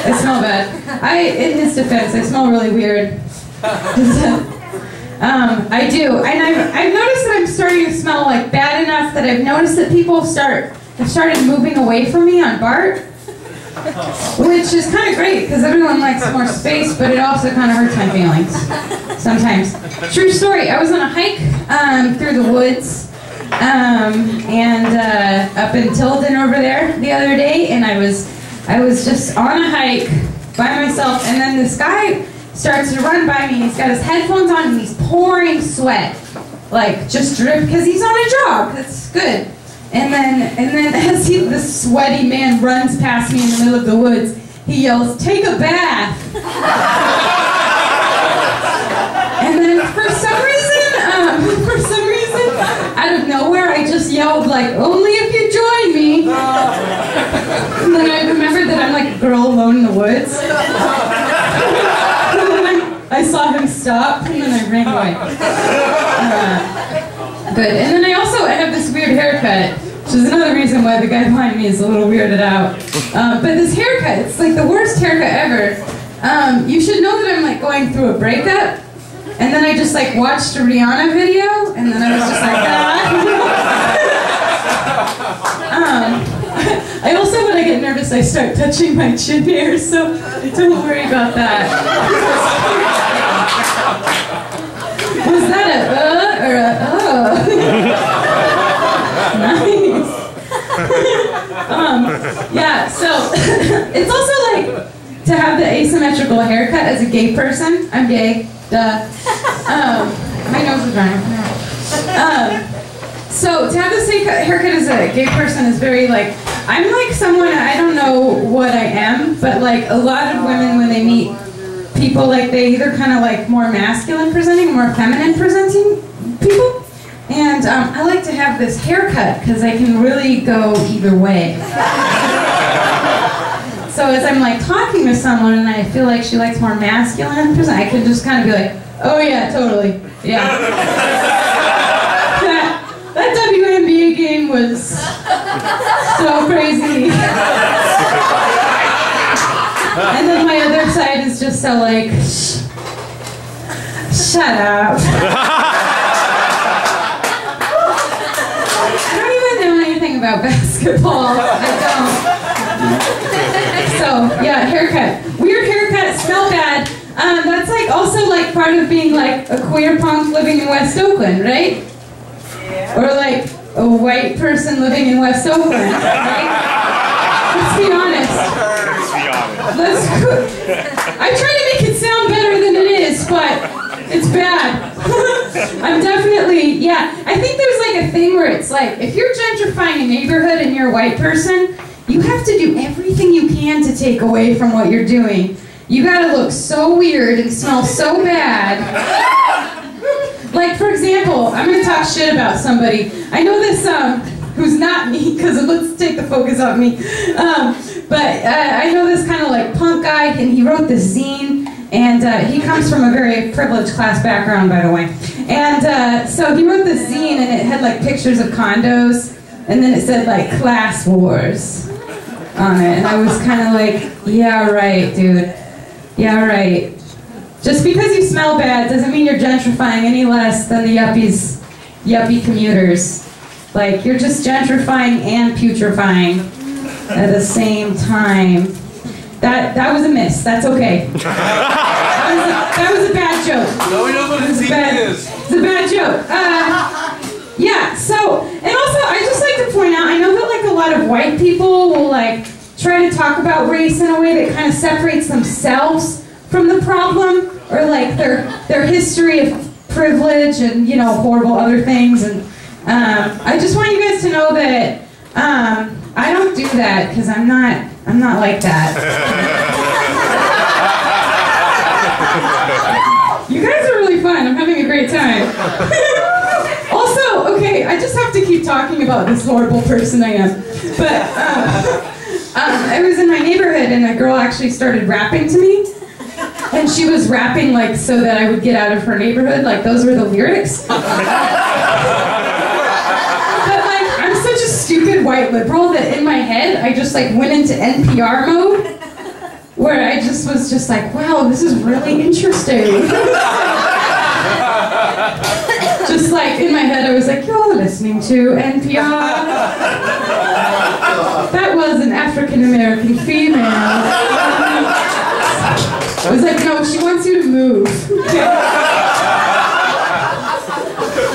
I smell bad. In his defense, I smell really weird. I do, and I've noticed that I'm starting to smell like bad enough that I've noticed that people have started moving away from me on BART, which is kind of great because everyone likes more space, but it also kind of hurts my feelings sometimes. True story. I was on a hike through the woods and up in Tilden over there the other day, and I was just on a hike by myself, and then this guy starts to run by me. He's got his headphones on and he's pouring sweat, like just drip, because he's on a jog. That's good. And then as this sweaty man runs past me in the middle of the woods, he yells, "Take a bath!" And then for some reason, out of nowhere, I just yelled like, "Only if you join me!" And then I remembered that I'm like a girl alone in the woods. I saw him stop, and then I ran away. Good. And then I have this weird haircut, which is another reason why the guy behind me is a little weirded out. But this haircut, it's like the worst haircut ever. You should know that I'm like going through a breakup, and then I just like watched a Rihanna video, and then I was just like, I also, when I get nervous, I start touching my chin hairs, so don't worry about that. Was that a or a Nice. Yeah, so it's also like to have the asymmetrical haircut as a gay person. I'm gay, duh. My nose is running. So to have this haircut as a gay person is very like, I'm like someone, I don't know what I am, but like a lot of women when they meet people, like they either kind of like more masculine presenting, more feminine presenting people. And I like to have this haircut because I can really go either way. So as I'm like talking to someone and I feel like she likes more masculine present, I can just kind of be like, oh yeah, totally, yeah. That WNBA game was so crazy. And then my other side is just so like, shut up. I don't even know anything about basketball. I don't. So yeah, haircut. Weird haircut, smell bad. That's like also like part of being like a queer punk living in West Oakland, right? Yeah. Or like a white person living in West Oakland, right? Let's be honest. I try to make it sound better than it is, but it's bad. I'm definitely, yeah. I think there's like a thing where it's like, if you're gentrifying a neighborhood and you're a white person, you have to do everything you can to take away from what you're doing. You gotta look so weird and smell so bad. Like, for example, I'm gonna talk shit about somebody. I know this, who's not me, because let's take the focus off me. But I know this kind of like punk guy, and he wrote this zine, and he comes from a very privileged class background, by the way. And so he wrote this zine, and it had like pictures of condos, and then it said like class wars on it. And I was kind of like, yeah, right, dude. Yeah, right. Just because you smell bad doesn't mean you're gentrifying any less than the yuppie commuters. Like, you're just gentrifying and putrefying at the same time. That was a miss. That's okay. That was a bad joke. Nobody knows what a zine is. It's a bad joke. Yeah, so, and also, I just like to point out, I know that like a lot of white people will like try to talk about race in a way that kind of separates themselves from the problem, or like their history of privilege and, you know, horrible other things. And I just want you guys to know that I don't do that because I'm not like that. You guys are really fun. I'm having a great time. Also, okay, I just have to keep talking about this horrible person I am. But I was in my neighborhood and a girl actually started rapping to me. And she was rapping like so that I would get out of her neighborhood, like those were the lyrics. But like, I'm such a stupid white liberal that in my head I just like went into NPR mode, where where I just was just like, wow, this is really interesting. Just like in my head, I was like, you're listening to NPR. That was an African-American female. I was like, no, she wants you to move.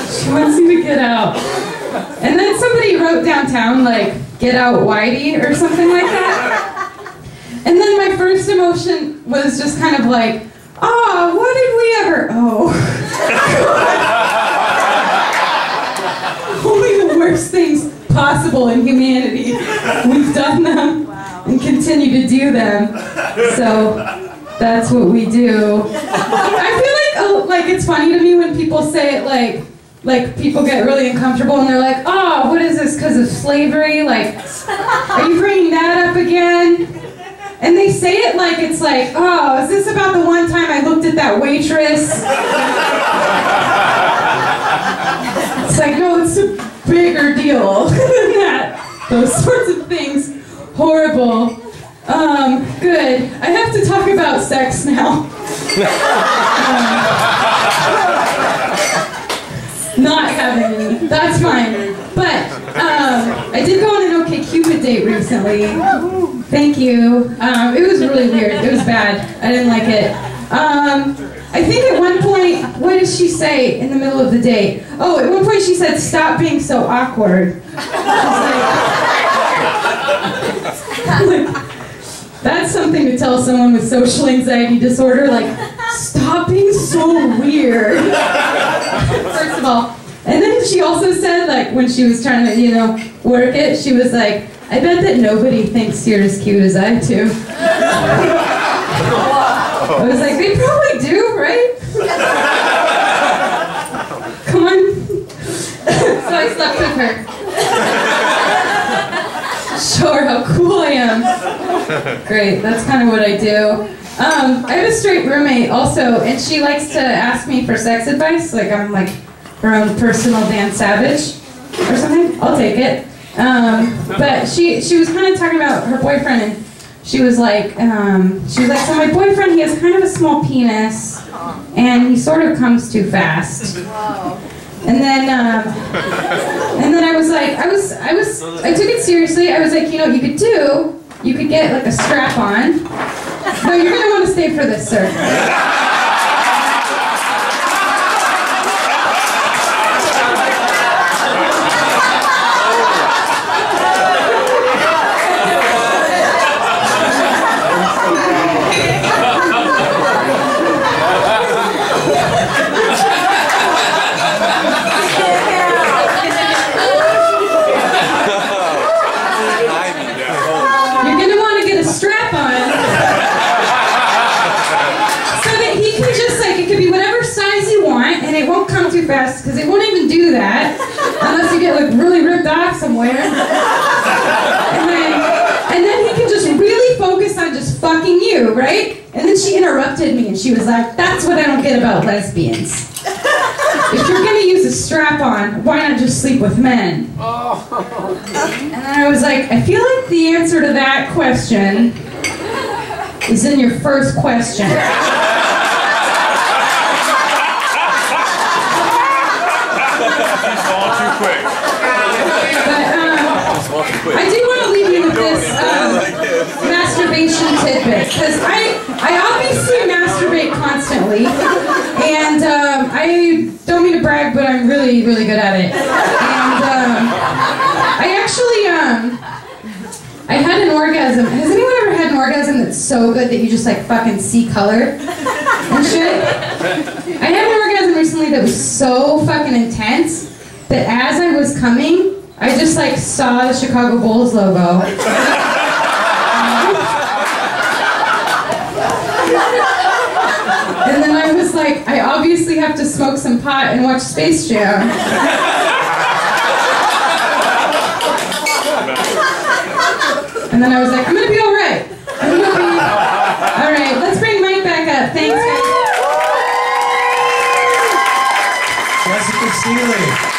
She wants you to get out. And then somebody wrote downtown, like, get out Whitey or something like that. And then my first emotion was just kind of like, oh, what did we ever, only the worst things possible in humanity. We've done them and continue to do them. So that's what we do. I feel like it's funny to me when people say it like people get really uncomfortable and they're like, oh, what is this, because of slavery? Like, are you bringing that up again? And they say it like it's like, oh, is this about the one time I looked at that waitress? It's like, no, it's a bigger deal than that. Those sorts of things. Horrible. Good. I have to talk about sex now. Not having any. That's fine. But I did go on an OkCupid date recently. Thank you. It was really weird. It was bad. I didn't like it. I think at one point, what did she say in the middle of the date? Oh, at one point she said, stop being so awkward. Like, that's something to tell someone with social anxiety disorder, like, stop being so weird. First of all. And then she also said, like, when she was trying to, work it, she was like, I bet that nobody thinks you're as cute as I do. I was like, they probably do, right? Come on. So I slept with her. Show her how cool I am. Great, that's kind of what I do. I have a straight roommate also, and she likes to ask me for sex advice, like I'm like her own personal Dan Savage or something. I'll take it. But she was kind of talking about her boyfriend, and she was like, so my boyfriend, he has kind of a small penis, and he sort of comes too fast. And then I was like, I took it seriously. I was like, you know what you could do? You could get like a strap-on. No, you're gonna want to stay for this, sir. Fast, because it won't even do that unless you get like really ripped off somewhere. And then he can just really focus on just fucking you, right? And then she interrupted me and she was like, that's what I don't get about lesbians. If you're gonna use a strap-on, why not just sleep with men? And then I was like, I feel like the answer to that question is in your first question. I do want to leave you with this masturbation tidbit, because I obviously masturbate constantly, and I don't mean to brag, but I'm really, really good at it. And I actually, I had an orgasm. Has anyone ever had an orgasm that's so good that you just like fucking see color and shit? I had an orgasm recently that was so fucking intense that as I was coming, I just like saw the Chicago Bulls logo. And then I was like, I obviously have to smoke some pot and watch Space Jam. And then I was like, I'm gonna be alright. Alright, let's bring Mike back up. Thanks, guys. Jessica Sele.